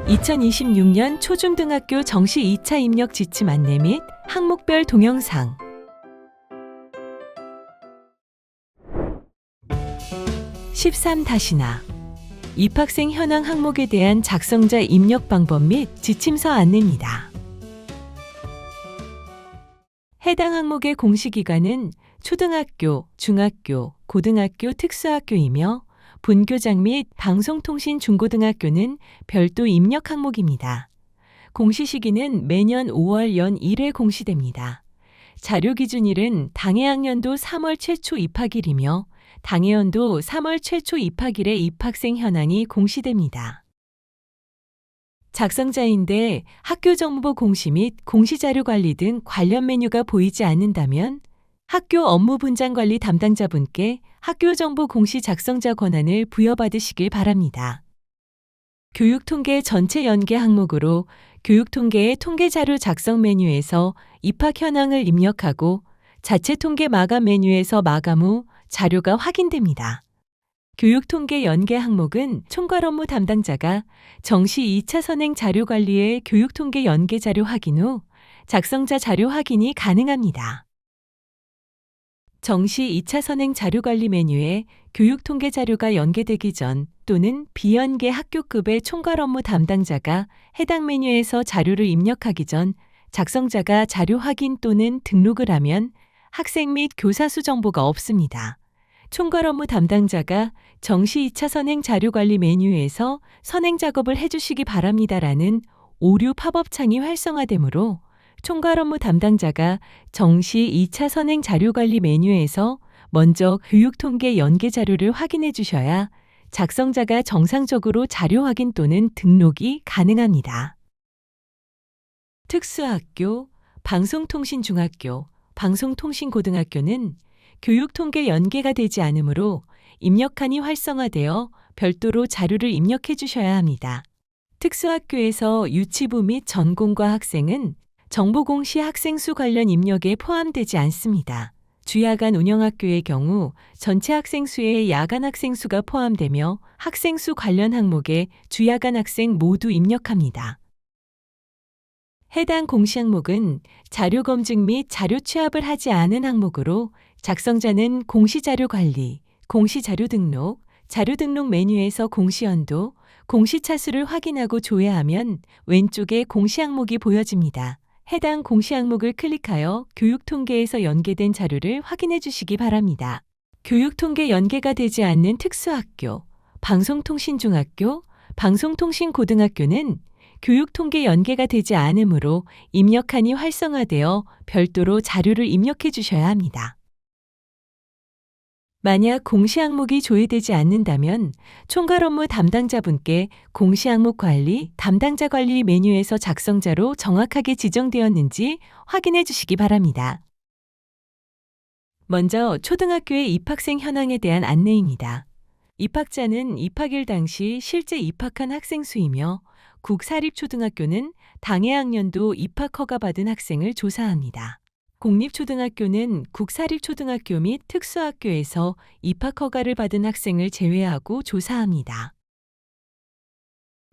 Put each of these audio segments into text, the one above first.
2026년 초중등학교 정시 2차 입력 지침 안내 및 항목별 동영상 13-나 입학생 현황 항목에 대한 작성자 입력 방법 및 지침서 안내입니다. 해당 항목의 공시기관은 초등학교, 중학교, 고등학교 특수학교이며 분교장 및 방송통신 중고등학교는 별도 입력 항목입니다. 공시 시기는 매년 5월 연 1회 공시됩니다. 자료 기준일은 당해학년도 3월 최초 입학일이며 당해연도 3월 최초 입학일에 입학생 현황이 공시됩니다. 작성자인데 학교 정보 공시 및 공시자료 관리 등 관련 메뉴가 보이지 않는다면 학교 업무 분장 관리 담당자분께 학교 정보 공시 작성자 권한을 부여받으시길 바랍니다. 교육통계 전체 연계 항목으로 교육통계의 통계자료 작성 메뉴에서 입학 현황을 입력하고 자체 통계 마감 메뉴에서 마감 후 자료가 확인됩니다. 교육통계 연계 항목은 총괄 업무 담당자가 정시 2차 선행 자료 관리의 교육통계 연계 자료 확인 후 작성자 자료 확인이 가능합니다. 정시 2차 선행 자료 관리 메뉴에 교육통계 자료가 연계되기 전 또는 비연계 학교급의 총괄 업무 담당자가 해당 메뉴에서 자료를 입력하기 전 작성자가 자료 확인 또는 등록을 하면 학생 및 교사 수 정보가 없습니다. 총괄 업무 담당자가 정시 2차 선행 자료 관리 메뉴에서 선행 작업을 해주시기 바랍니다라는 오류 팝업 창이 활성화되므로 총괄 업무 담당자가 정시 2차 선행 자료 관리 메뉴에서 먼저 교육통계 연계 자료를 확인해 주셔야 작성자가 정상적으로 자료 확인 또는 등록이 가능합니다. 특수학교, 방송통신중학교, 방송통신고등학교는 교육통계 연계가 되지 않으므로 입력칸이 활성화되어 별도로 자료를 입력해 주셔야 합니다. 특수학교에서 유치부 및 전공과 학생은 정보공시 학생수 관련 입력에 포함되지 않습니다. 주야간 운영학교의 경우 전체 학생수에 야간 학생수가 포함되며 학생수 관련 항목에 주야간 학생 모두 입력합니다. 해당 공시 항목은 자료 검증 및 자료 취합을 하지 않은 항목으로 작성자는 공시자료 관리, 공시자료 등록, 자료 등록 메뉴에서 공시연도, 공시차수를 확인하고 조회하면 왼쪽에 공시 항목이 보여집니다. 해당 공시 항목을 클릭하여 교육통계에서 연계된 자료를 확인해 주시기 바랍니다. 교육통계 연계가 되지 않는 특수학교, 방송통신중학교, 방송통신고등학교는 교육통계 연계가 되지 않으므로 입력칸이 활성화되어 별도로 자료를 입력해 주셔야 합니다. 만약 공시 항목이 조회되지 않는다면 총괄 업무 담당자분께 공시 항목 관리, 담당자 관리 메뉴에서 작성자로 정확하게 지정되었는지 확인해 주시기 바랍니다. 먼저 초등학교의 입학생 현황에 대한 안내입니다. 입학자는 입학일 당시 실제 입학한 학생 수이며 국사립초등학교는 당해학년도 입학 허가받은 학생을 조사합니다. 공립초등학교는 국사립초등학교 및 특수학교에서 입학 허가를 받은 학생을 제외하고 조사합니다.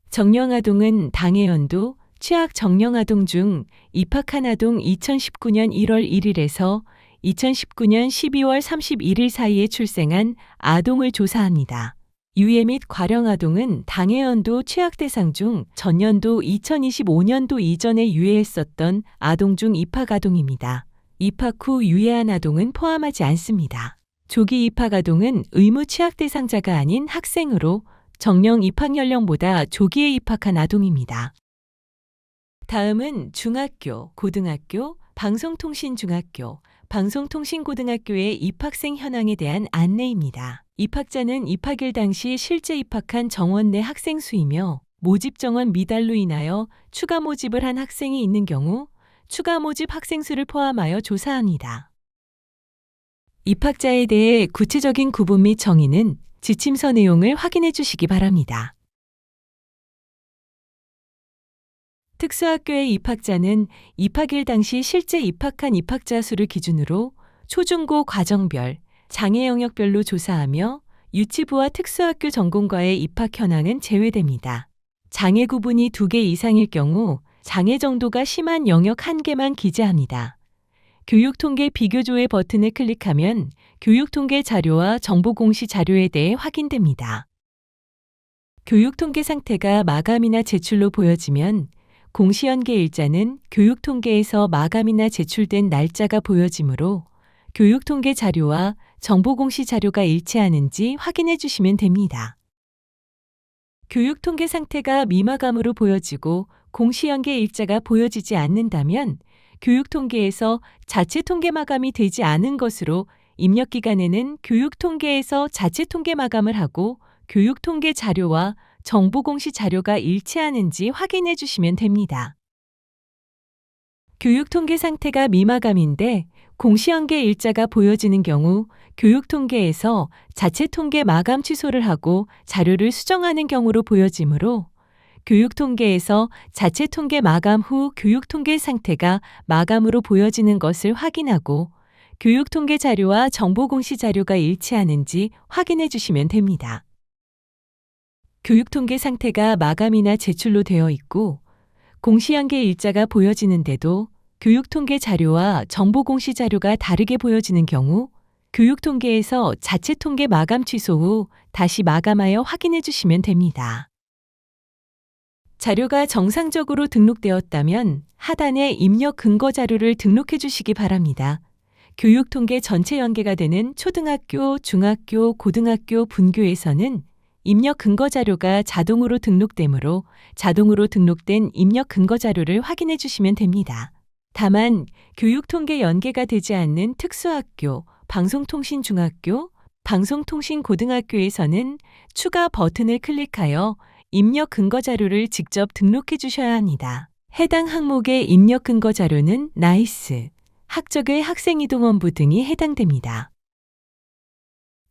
정령아동은 당해연도 취학 정령아동 중 입학한 아동 2019년 1월 1일에서 2019년 12월 31일 사이에 출생한 아동을 조사합니다. 유예 및 과령아동은 당해연도 취약 대상 중 전년도 2025년도 이전에 유예했었던 아동 중 입학 아동입니다. 입학 후 유예한 아동은 포함하지 않습니다. 조기 입학 아동은 의무 취약 대상자가 아닌 학생으로 정령 입학 연령보다 조기에 입학한 아동입니다. 다음은 중학교, 고등학교, 방송통신중학교, 방송통신고등학교의 입학생 현황에 대한 안내입니다. 입학자는 입학일 당시 실제 입학한 정원 내 학생 수이며 모집 정원 미달로 인하여 추가 모집을 한 학생이 있는 경우 추가 모집 학생 수를 포함하여 조사합니다. 입학자에 대해 구체적인 구분 및 정의는 지침서 내용을 확인해 주시기 바랍니다. 특수학교의 입학자는 입학일 당시 실제 입학한 입학자 수를 기준으로 초중고 과정별, 장애 영역별로 조사하며 유치부와 특수학교 전공과의 입학 현황은 제외됩니다. 장애 구분이 2개 이상일 경우 장애 정도가 심한 영역 1개만 기재합니다. 교육통계 비교조회 버튼을 클릭하면 교육통계 자료와 정보공시 자료에 대해 확인됩니다. 교육통계 상태가 마감이나 제출로 보여지면 공시연계 일자는 교육통계에서 마감이나 제출된 날짜가 보여지므로 교육통계 자료와 정보공시 자료가 일치하는지 확인해 주시면 됩니다. 교육통계 상태가 미마감으로 보여지고 공시연계 일자가 보여지지 않는다면 교육통계에서 자체 통계 마감이 되지 않은 것으로 입력기간에는 교육통계에서 자체 통계 마감을 하고 교육통계 자료와 정보공시 자료가 일치하는지 확인해 주시면 됩니다. 교육통계 상태가 미마감인데 공시연계 일자가 보여지는 경우 교육통계에서 자체 통계 마감 취소를 하고 자료를 수정하는 경우로 보여지므로 교육통계에서 자체 통계 마감 후 교육통계 상태가 마감으로 보여지는 것을 확인하고 교육통계 자료와 정보공시 자료가 일치하는지 확인해 주시면 됩니다. 교육통계 상태가 마감이나 제출로 되어 있고 공시연계 일자가 보여지는데도 교육통계 자료와 정보공시 자료가 다르게 보여지는 경우 교육통계에서 자체 통계 마감 취소 후 다시 마감하여 확인해 주시면 됩니다. 자료가 정상적으로 등록되었다면 하단에 입력 근거 자료를 등록해 주시기 바랍니다. 교육통계 전체 연계가 되는 초등학교, 중학교, 고등학교 분교에서는 입력 근거 자료가 자동으로 등록되므로 자동으로 등록된 입력 근거 자료를 확인해 주시면 됩니다. 다만 교육통계 연계가 되지 않는 특수학교, 방송통신중학교, 방송통신고등학교에서는 추가 버튼을 클릭하여 입력 근거 자료를 직접 등록해 주셔야 합니다. 해당 항목의 입력 근거 자료는 나이스, 학적의 학생이동원부 등이 해당됩니다.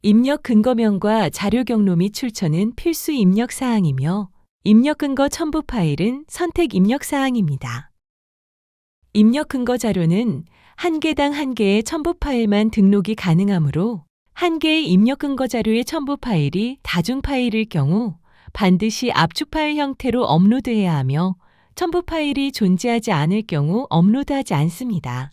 입력 근거명과 자료 경로 및 출처는 필수 입력 사항이며 입력 근거 첨부 파일은 선택 입력 사항입니다. 입력 근거 자료는 한 개당 한 개의 첨부 파일만 등록이 가능하므로 한 개의 입력 근거 자료의 첨부 파일이 다중 파일일 경우 반드시 압축 파일 형태로 업로드해야 하며 첨부 파일이 존재하지 않을 경우 업로드하지 않습니다.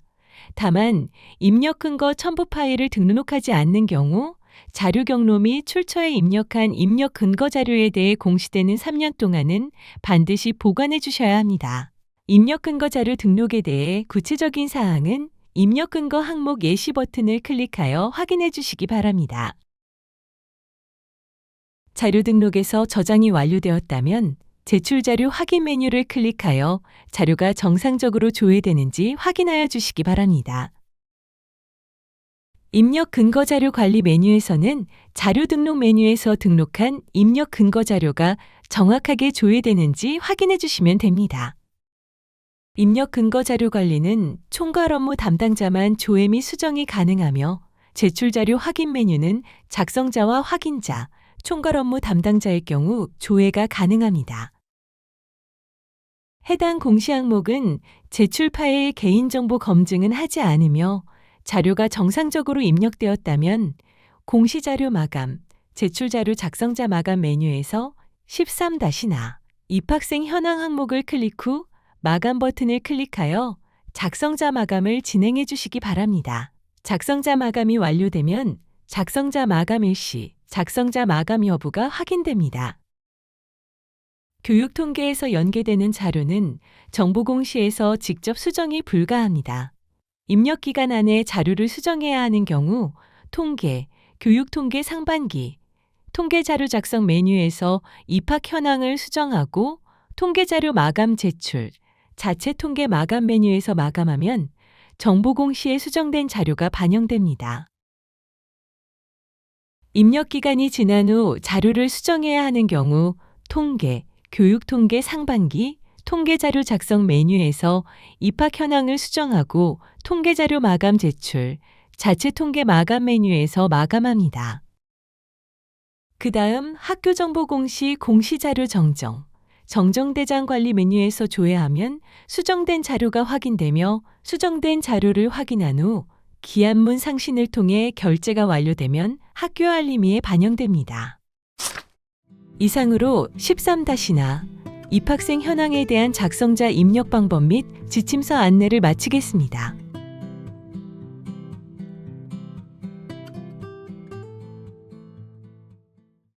다만 입력 근거 첨부 파일을 등록하지 않는 경우 자료 경로 및 출처에 입력한 입력 근거 자료에 대해 공시되는 3년 동안은 반드시 보관해 주셔야 합니다. 입력 근거 자료 등록에 대해 구체적인 사항은 입력 근거 항목 예시 버튼을 클릭하여 확인해 주시기 바랍니다. 자료 등록에서 저장이 완료되었다면 제출 자료 확인 메뉴를 클릭하여 자료가 정상적으로 조회되는지 확인하여 주시기 바랍니다. 입력 근거 자료 관리 메뉴에서는 자료 등록 메뉴에서 등록한 입력 근거 자료가 정확하게 조회되는지 확인해 주시면 됩니다. 입력 근거 자료 관리는 총괄 업무 담당자만 조회 및 수정이 가능하며 제출 자료 확인 메뉴는 작성자와 확인자, 총괄 업무 담당자의 경우 조회가 가능합니다. 해당 공시 항목은 제출 파일 개인정보 검증은 하지 않으며 자료가 정상적으로 입력되었다면 공시자료 마감, 제출자료 작성자 마감 메뉴에서 13-나 입학생 현황 항목을 클릭 후 마감 버튼을 클릭하여 작성자 마감을 진행해 주시기 바랍니다. 작성자 마감이 완료되면 작성자 마감 일시, 작성자 마감 여부가 확인됩니다. 교육통계에서 연계되는 자료는 정보공시에서 직접 수정이 불가합니다. 입력기간 안에 자료를 수정해야 하는 경우 통계, 교육통계 상반기, 통계자료 작성 메뉴에서 입학 현황을 수정하고 통계자료 마감 제출, 자체 통계 마감 메뉴에서 마감하면 정보공시에 수정된 자료가 반영됩니다. 입력기간이 지난 후 자료를 수정해야 하는 경우 통계, 교육통계 상반기, 통계자료 작성 메뉴에서 입학 현황을 수정하고 통계자료 마감 제출, 자체 통계 마감 메뉴에서 마감합니다. 그 다음 학교정보공시 공시자료 정정대장 관리 메뉴에서 조회하면 수정된 자료가 확인되며 수정된 자료를 확인한 후 기한문 상신을 통해 결제가 완료되면 학교 알림이에 반영됩니다. 이상으로 13-나 입학생 현황에 대한 작성자 입력 방법 및 지침서 안내를 마치겠습니다.